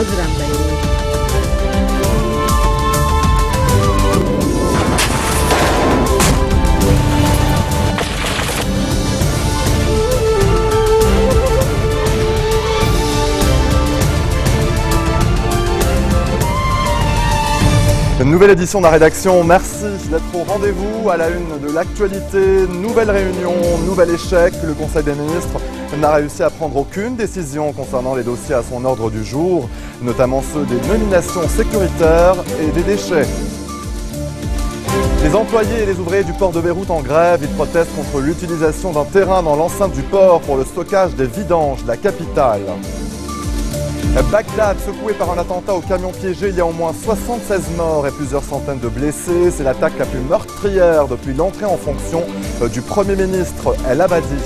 Haziran Bey. Nouvelle édition de la rédaction, merci d'être au rendez-vous à la une de l'actualité. Nouvelle réunion, nouvel échec. Le Conseil des ministres n'a réussi à prendre aucune décision concernant les dossiers à son ordre du jour, notamment ceux des nominations sécuritaires et des déchets. Les employés et les ouvriers du port de Beyrouth en grève, ils protestent contre l'utilisation d'un terrain dans l'enceinte du port pour le stockage des vidanges de la capitale. Bagdad, secoué par un attentat au camion piégé, il y a au moins 76 morts et plusieurs centaines de blessés. C'est l'attaque la plus meurtrière depuis l'entrée en fonction du Premier ministre El Abadi.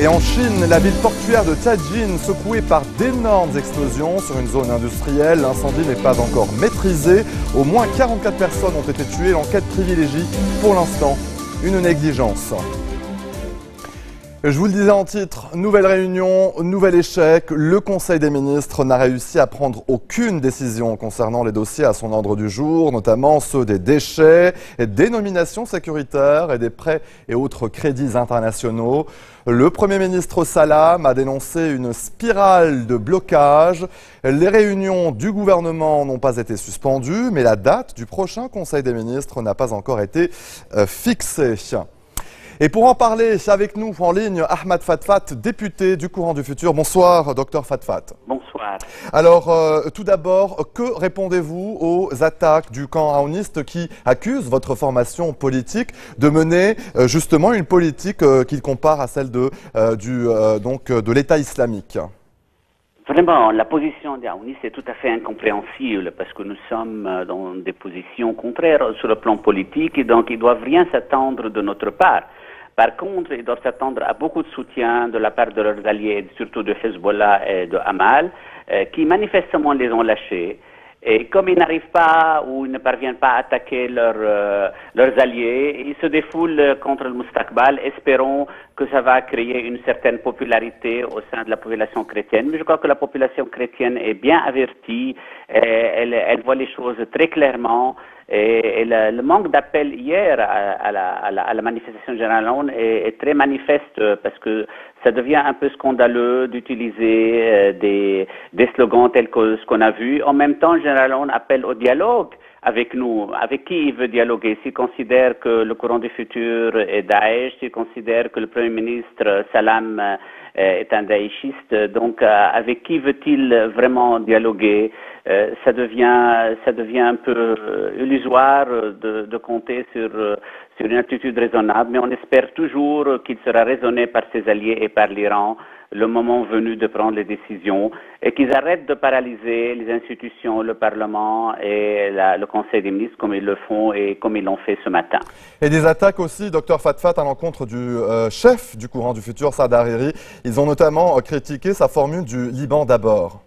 Et en Chine, la ville portuaire de Tianjin, secouée par d'énormes explosions sur une zone industrielle. L'incendie n'est pas encore maîtrisé. Au moins 44 personnes ont été tuées. L'enquête privilégie pour l'instant une négligence. Je vous le disais en titre, nouvelle réunion, nouvel échec. Le Conseil des ministres n'a réussi à prendre aucune décision concernant les dossiers à son ordre du jour, notamment ceux des déchets, des nominations sécuritaires et des prêts et autres crédits internationaux. Le Premier ministre Salam a dénoncé une spirale de blocage. Les réunions du gouvernement n'ont pas été suspendues, mais la date du prochain Conseil des ministres n'a pas encore été fixée. Et pour en parler avec nous en ligne, Ahmad Fatfat, député du Courant du Futur. Bonsoir, docteur Fatfat. Bonsoir. Alors, tout d'abord, que répondez-vous aux attaques du camp aouniste qui accuse votre formation politique de mener justement une politique qu'il compare à celle de l'État islamique? Vraiment, la position des aounistes est tout à fait incompréhensible parce que nous sommes dans des positions contraires sur le plan politique et donc ils ne doivent rien s'attendre de notre part. Par contre, ils doivent s'attendre à beaucoup de soutien de la part de leurs alliés, surtout de Hezbollah et de Hamal, qui manifestement les ont lâchés. Et comme ils n'arrivent pas ou ils ne parviennent pas à attaquer leurs alliés, ils se défoulent contre le Mustakbal, espérant que ça va créer une certaine popularité au sein de la population chrétienne. Mais je crois que la population chrétienne est bien avertie, elle voit les choses très clairement. Et le manque d'appel hier à la manifestation générale est très manifeste parce que ça devient un peu scandaleux d'utiliser des slogans tels que ce qu'on a vu. En même temps, Général Aoun appelle au dialogue avec nous. Avec qui il veut dialoguer? S'il considère que le Courant du Futur est Daesh, s'il considère que le Premier ministre Salam est un daéchiste, donc avec qui veut-il vraiment dialoguer? Ça devient un peu illusoire de compter sur une attitude raisonnable, mais on espère toujours qu'il sera raisonné par ses alliés et par l'Iran le moment venu de prendre les décisions et qu'ils arrêtent de paralyser les institutions, le Parlement et le Conseil des ministres comme ils le font et comme ils l'ont fait ce matin. Et des attaques aussi, docteur Fatfat, à l'encontre du chef du Courant du Futur, Saad Hariri. Ils ont notamment critiqué sa formule du Liban d'abord.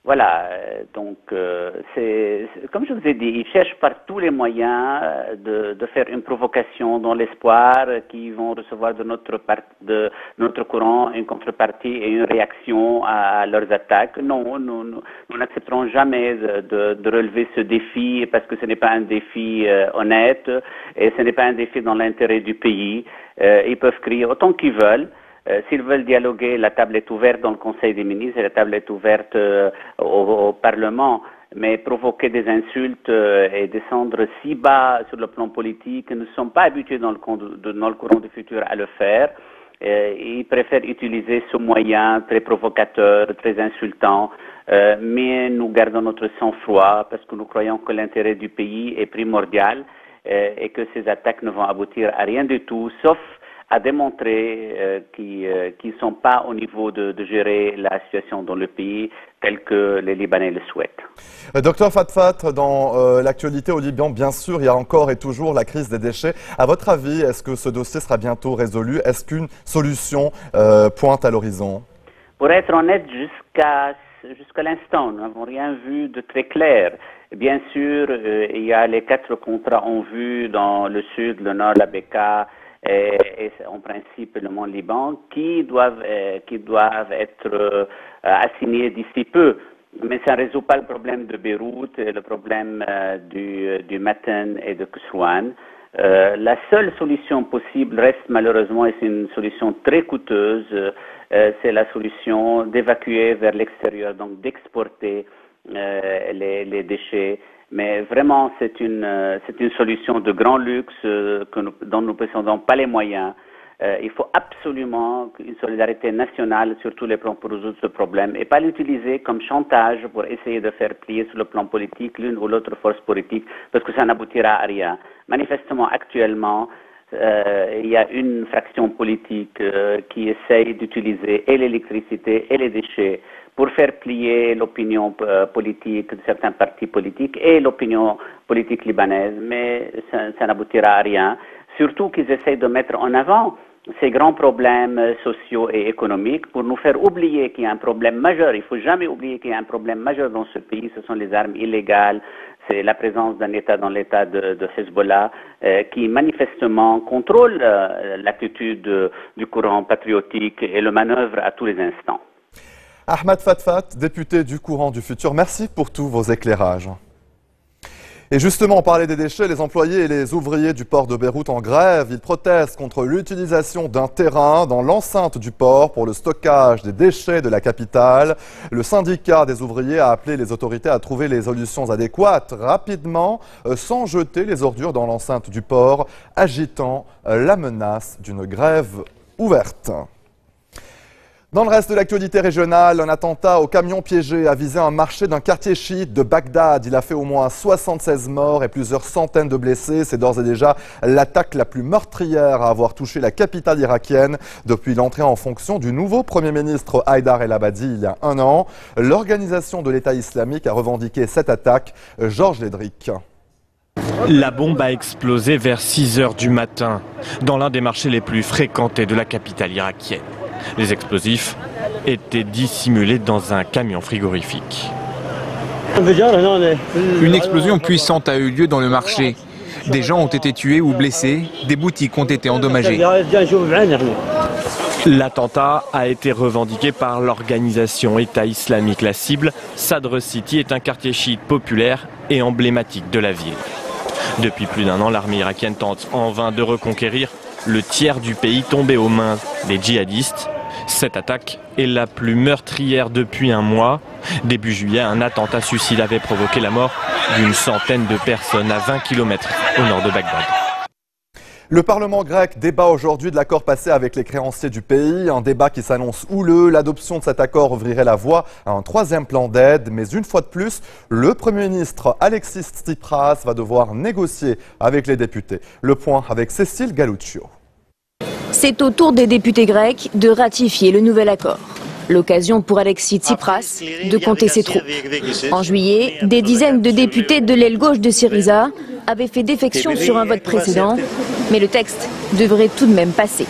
Voilà, donc comme je vous ai dit, ils cherchent par tous les moyens de faire une provocation dans l'espoir qu'ils vont recevoir de notre courant une contrepartie et une réaction à leurs attaques. Non, nous n'accepterons jamais de relever ce défi parce que ce n'est pas un défi honnête et ce n'est pas un défi dans l'intérêt du pays. Ils peuvent crier autant qu'ils veulent. S'ils veulent dialoguer, la table est ouverte dans le Conseil des ministres et la table est ouverte au Parlement. Mais provoquer des insultes et descendre si bas sur le plan politique, nous ne sommes pas habitués dans le Courant du Futur à le faire. Ils préfèrent utiliser ce moyen très provocateur, très insultant. Mais nous gardons notre sang-froid parce que nous croyons que l'intérêt du pays est primordial et que ces attaques ne vont aboutir à rien du tout, sauf à démontrer qu'ils ne sont pas au niveau de gérer la situation dans le pays tel que les Libanais le souhaitent. Docteur Fatfat, dans l'actualité au Liban, bien sûr, il y a encore et toujours la crise des déchets. À votre avis, est-ce que ce dossier sera bientôt résolu? Est-ce qu'une solution pointe à l'horizon? Pour être honnête, jusqu'à l'instant, nous n'avons rien vu de très clair. Bien sûr, il y a les 4 contrats en vue dans le sud, le nord, la Bekaa et en principe le Mont Liban, qui doivent être assignés d'ici peu. Mais ça ne résout pas le problème de Beyrouth et le problème du Matin et de Kusrouan. La seule solution possible reste malheureusement, et c'est une solution très coûteuse, c'est la solution d'évacuer vers l'extérieur, donc d'exporter les déchets. Mais vraiment, c'est une solution de grand luxe dont nous ne possédons pas les moyens. Il faut absolument une solidarité nationale sur tous les plans pour résoudre ce problème et pas l'utiliser comme chantage pour essayer de faire plier sur le plan politique l'une ou l'autre force politique parce que ça n'aboutira à rien. Manifestement, actuellement, il y a une fraction politique qui essaye d'utiliser et l'électricité et les déchets pour faire plier l'opinion politique de certains partis politiques et l'opinion politique libanaise, mais ça n'aboutira à rien. Surtout qu'ils essayent de mettre en avant ces grands problèmes sociaux et économiques pour nous faire oublier qu'il y a un problème majeur. Il ne faut jamais oublier qu'il y a un problème majeur dans ce pays, ce sont les armes illégales, c'est la présence d'un État dans l'État de Hezbollah qui manifestement contrôle l'attitude du courant patriotique et le manœuvre à tous les instants. Ahmad Fatfat, député du Courant du Futur, merci pour tous vos éclairages. Et justement, on parlait des déchets, les employés et les ouvriers du port de Beyrouth en grève. Ils protestent contre l'utilisation d'un terrain dans l'enceinte du port pour le stockage des déchets de la capitale. Le syndicat des ouvriers a appelé les autorités à trouver les solutions adéquates rapidement, sans jeter les ordures dans l'enceinte du port, agitant la menace d'une grève ouverte. Dans le reste de l'actualité régionale, un attentat au camion piégé a visé un marché d'un quartier chiite de Bagdad. Il a fait au moins 76 morts et plusieurs centaines de blessés. C'est d'ores et déjà l'attaque la plus meurtrière à avoir touché la capitale irakienne depuis l'entrée en fonction du nouveau Premier ministre Haïdar El-Abadi il y a un an. L'organisation de l'État islamique a revendiqué cette attaque. Georges Lédric. La bombe a explosé vers 6 h du matin dans l'un des marchés les plus fréquentés de la capitale irakienne. Les explosifs étaient dissimulés dans un camion frigorifique. Une explosion puissante a eu lieu dans le marché. Des gens ont été tués ou blessés, des boutiques ont été endommagées. L'attentat a été revendiqué par l'organisation État islamique. La cible, Sadr City, est un quartier chiite populaire et emblématique de la ville. Depuis plus d'un an, l'armée irakienne tente en vain de reconquérir le tiers du pays tombé aux mains des djihadistes. Cette attaque est la plus meurtrière depuis un mois. Début juillet, un attentat suicide avait provoqué la mort d'une centaine de personnes à 20 km au nord de Bagdad. Le Parlement grec débat aujourd'hui de l'accord passé avec les créanciers du pays, un débat qui s'annonce houleux. L'adoption de cet accord ouvrirait la voie à un troisième plan d'aide, mais une fois de plus, le Premier ministre Alexis Tsipras va devoir négocier avec les députés. Le point avec Cécile Galuccio. C'est au tour des députés grecs de ratifier le nouvel accord. L'occasion pour Alexis Tsipras de compter ses troupes. En juillet, des dizaines de députés de l'aile gauche de Syriza avaient fait défection sur un vote précédent, mais le texte devrait tout de même passer.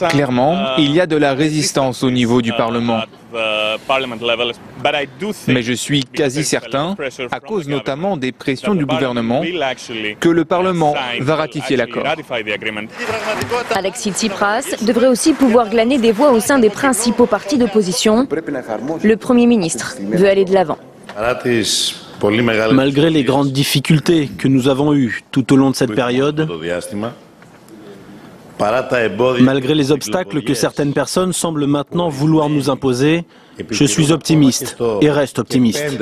Clairement, il y a de la résistance au niveau du Parlement. Mais je suis quasi certain, à cause notamment des pressions du gouvernement, que le Parlement va ratifier l'accord. Alexis Tsipras devrait aussi pouvoir glaner des voix au sein des principaux partis d'opposition. Le Premier ministre veut aller de l'avant. Malgré les grandes difficultés que nous avons eues tout au long de cette période, malgré les obstacles que certaines personnes semblent maintenant vouloir nous imposer, je suis optimiste et reste optimiste.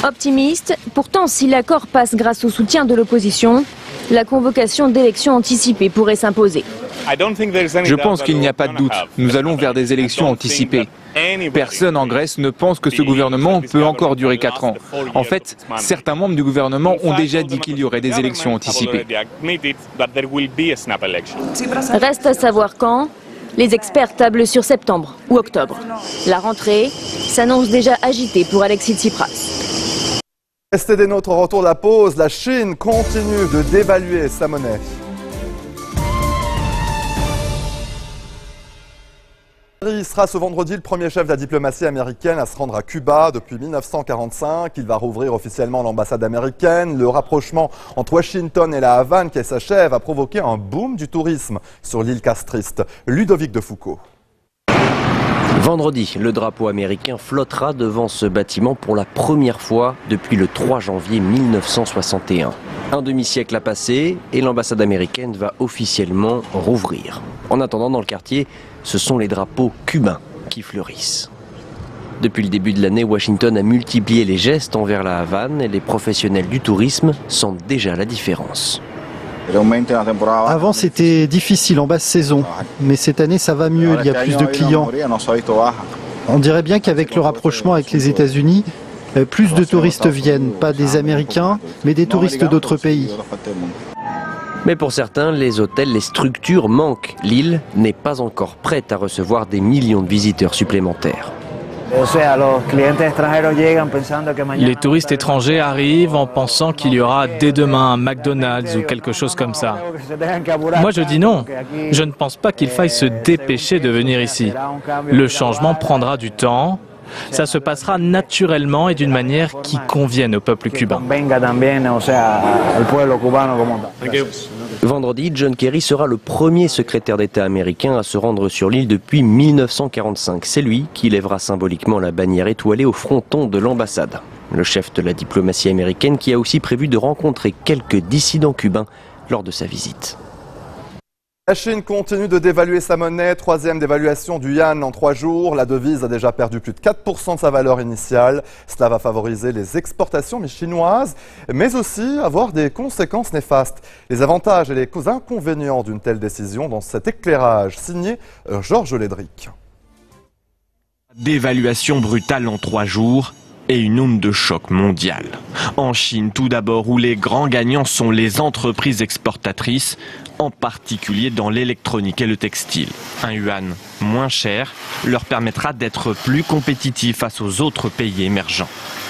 Optimiste, pourtant si l'accord passe grâce au soutien de l'opposition, la convocation d'élections anticipées pourrait s'imposer. Je pense qu'il n'y a pas de doute. Nous allons vers des élections anticipées. Personne en Grèce ne pense que ce gouvernement peut encore durer 4 ans. En fait, certains membres du gouvernement ont déjà dit qu'il y aurait des élections anticipées. Reste à savoir quand. Les experts tablent sur septembre ou octobre. La rentrée s'annonce déjà agitée pour Alexis Tsipras. Restez des nôtres au retour de la pause. La Chine continue de dévaluer sa monnaie. Kerry sera ce vendredi le premier chef de la diplomatie américaine à se rendre à Cuba depuis 1945. Il va rouvrir officiellement l'ambassade américaine. Le rapprochement entre Washington et la Havane qui s'achève a provoqué un boom du tourisme sur l'île castriste. Ludovic de Foucault. Vendredi, le drapeau américain flottera devant ce bâtiment pour la première fois depuis le 3 janvier 1961. Un demi-siècle a passé et l'ambassade américaine va officiellement rouvrir. En attendant, dans le quartier, ce sont les drapeaux cubains qui fleurissent. Depuis le début de l'année, Washington a multiplié les gestes envers la Havane et les professionnels du tourisme sentent déjà la différence. Avant, c'était difficile en basse saison, mais cette année, ça va mieux, il y a plus de clients. On dirait bien qu'avec le rapprochement avec les États-Unis, plus de touristes viennent, pas des Américains, mais des touristes d'autres pays. Mais pour certains, les hôtels, les structures manquent. L'île n'est pas encore prête à recevoir des millions de visiteurs supplémentaires. Les touristes étrangers arrivent en pensant qu'il y aura dès demain un McDonald's ou quelque chose comme ça. Moi je dis non, je ne pense pas qu'il faille se dépêcher de venir ici. Le changement prendra du temps, ça se passera naturellement et d'une manière qui convienne au peuple cubain. Vendredi, John Kerry sera le premier secrétaire d'État américain à se rendre sur l'île depuis 1945. C'est lui qui lèvera symboliquement la bannière étoilée au fronton de l'ambassade. Le chef de la diplomatie américaine qui a aussi prévu de rencontrer quelques dissidents cubains lors de sa visite. La Chine continue de dévaluer sa monnaie, troisième dévaluation du yuan en 3 jours. La devise a déjà perdu plus de 4% de sa valeur initiale. Cela va favoriser les exportations chinoises, mais aussi avoir des conséquences néfastes. Les avantages et les inconvénients d'une telle décision dans cet éclairage signé Georges Lédric. Dévaluation brutale en 3 jours et une onde de choc mondiale. En Chine, tout d'abord, où les grands gagnants sont les entreprises exportatrices, en particulier dans l'électronique et le textile. Un yuan moins cher leur permettra d'être plus compétitifs face aux autres pays émergents.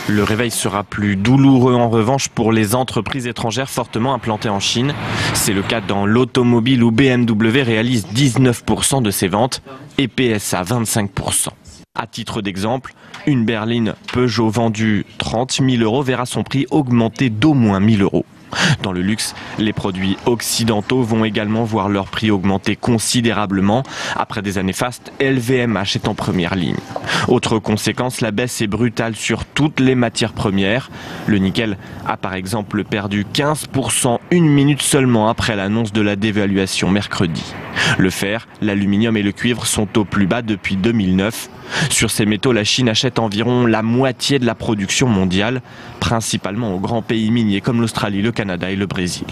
Le réveil sera plus douloureux en revanche pour les entreprises étrangères fortement implantées en Chine. C'est le cas dans l'automobile où BMW réalise 19% de ses ventes et PSA 25%. À titre d'exemple, une berline Peugeot vendue 30 000 € verra son prix augmenter d'au moins 1 000 €. Dans le luxe, les produits occidentaux vont également voir leur prix augmenter considérablement. Après des années fastes, LVMH est en première ligne. Autre conséquence, la baisse est brutale sur toutes les matières premières. Le nickel a par exemple perdu 15% une minute seulement après l'annonce de la dévaluation mercredi. Le fer, l'aluminium et le cuivre sont au plus bas depuis 2009. Sur ces métaux, la Chine achète environ la moitié de la production mondiale, principalement aux grands pays miniers comme l'Australie, le Canada et le Brésil.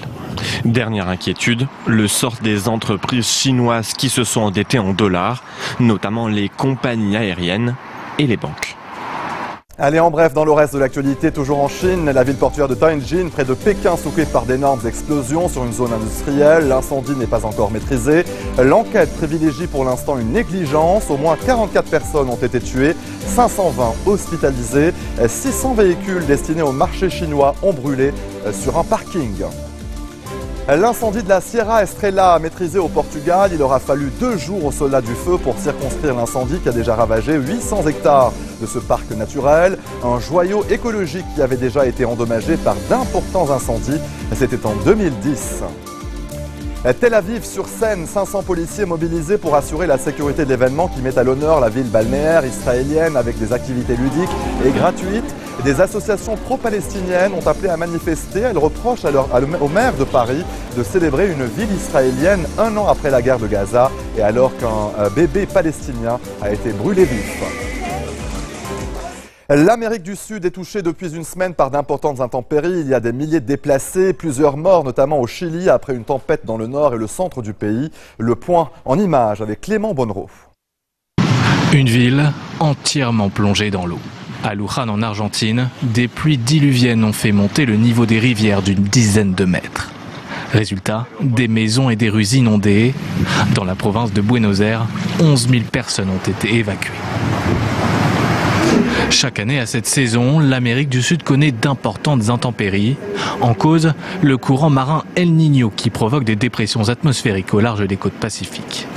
Dernière inquiétude, le sort des entreprises chinoises qui se sont endettées en dollars, notamment les compagnies aériennes et les banques. Allez, en bref, dans le reste de l'actualité, toujours en Chine, la ville portuaire de Tianjin, près de Pékin, soufflée par d'énormes explosions sur une zone industrielle. L'incendie n'est pas encore maîtrisé. L'enquête privilégie pour l'instant une négligence. Au moins 44 personnes ont été tuées, 520 hospitalisées. 600 véhicules destinés au marché chinois ont brûlé sur un parking. L'incendie de la Sierra Estrela maîtrisé au Portugal, il aura fallu 2 jours aux soldats du feu pour circonscrire l'incendie qui a déjà ravagé 800 hectares de ce parc naturel. Un joyau écologique qui avait déjà été endommagé par d'importants incendies. C'était en 2010. Tel Aviv sur Seine, 500 policiers mobilisés pour assurer la sécurité de l'événement qui met à l'honneur la ville balnéaire israélienne avec des activités ludiques et gratuites. Des associations pro-palestiniennes ont appelé à manifester. Elles reprochent au maire de Paris de célébrer une ville israélienne 1 an après la guerre de Gaza et alors qu'un bébé palestinien a été brûlé vif. L'Amérique du Sud est touchée depuis une semaine par d'importantes intempéries. Il y a des milliers de déplacés, plusieurs morts, notamment au Chili, après une tempête dans le nord et le centre du pays. Le point en images avec Clément Bonnereau. Une ville entièrement plongée dans l'eau. À Luján en Argentine, des pluies diluviennes ont fait monter le niveau des rivières d'une dizaine de mètres. Résultat, des maisons et des rues inondées. Dans la province de Buenos Aires, 11 000 personnes ont été évacuées. Chaque année à cette saison, l'Amérique du Sud connaît d'importantes intempéries. En cause, le courant marin El Niño qui provoque des dépressions atmosphériques au large des côtes pacifiques.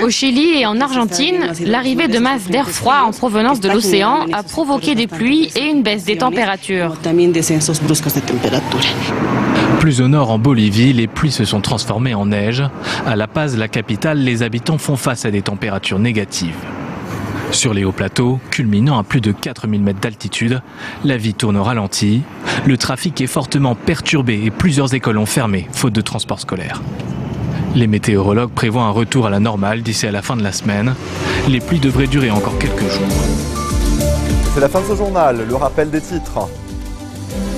Au Chili et en Argentine, l'arrivée de masses d'air froid en provenance de l'océan a provoqué des pluies et une baisse des températures. Plus au nord, en Bolivie, les pluies se sont transformées en neige. À La Paz, la capitale, les habitants font face à des températures négatives. Sur les hauts plateaux, culminant à plus de 4000 mètres d'altitude, la vie tourne au ralenti. Le trafic est fortement perturbé et plusieurs écoles ont fermé, faute de transport scolaire. Les météorologues prévoient un retour à la normale d'ici à la fin de la semaine. Les pluies devraient durer encore quelques jours. C'est la fin de ce journal, le rappel des titres.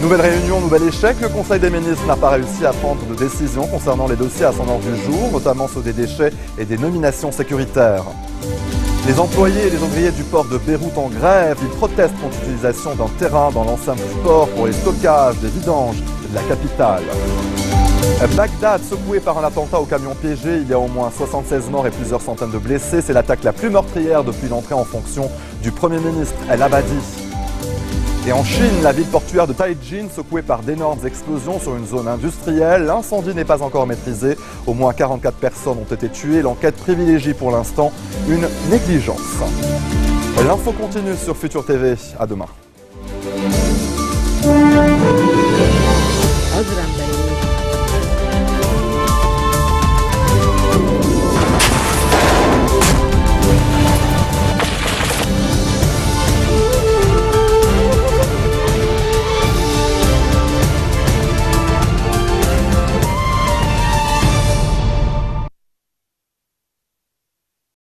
Nouvelle réunion, nouvel échec. Le Conseil des ministres n'a pas réussi à prendre de décision concernant les dossiers à son ordre du jour, notamment ceux des déchets et des nominations sécuritaires. Les employés et les ouvriers du port de Beyrouth en grève, ils protestent contre l'utilisation d'un terrain dans l'enceinte du port pour les stockages des vidanges de la capitale. Bagdad secoué par un attentat au camion piégé, il y a au moins 76 morts et plusieurs centaines de blessés. C'est l'attaque la plus meurtrière depuis l'entrée en fonction du Premier ministre El Abadi. Et en Chine, la ville portuaire de Taijin secouée par d'énormes explosions sur une zone industrielle. L'incendie n'est pas encore maîtrisé. Au moins 44 personnes ont été tuées. L'enquête privilégie pour l'instant une négligence. L'info continue sur Futur TV. À demain.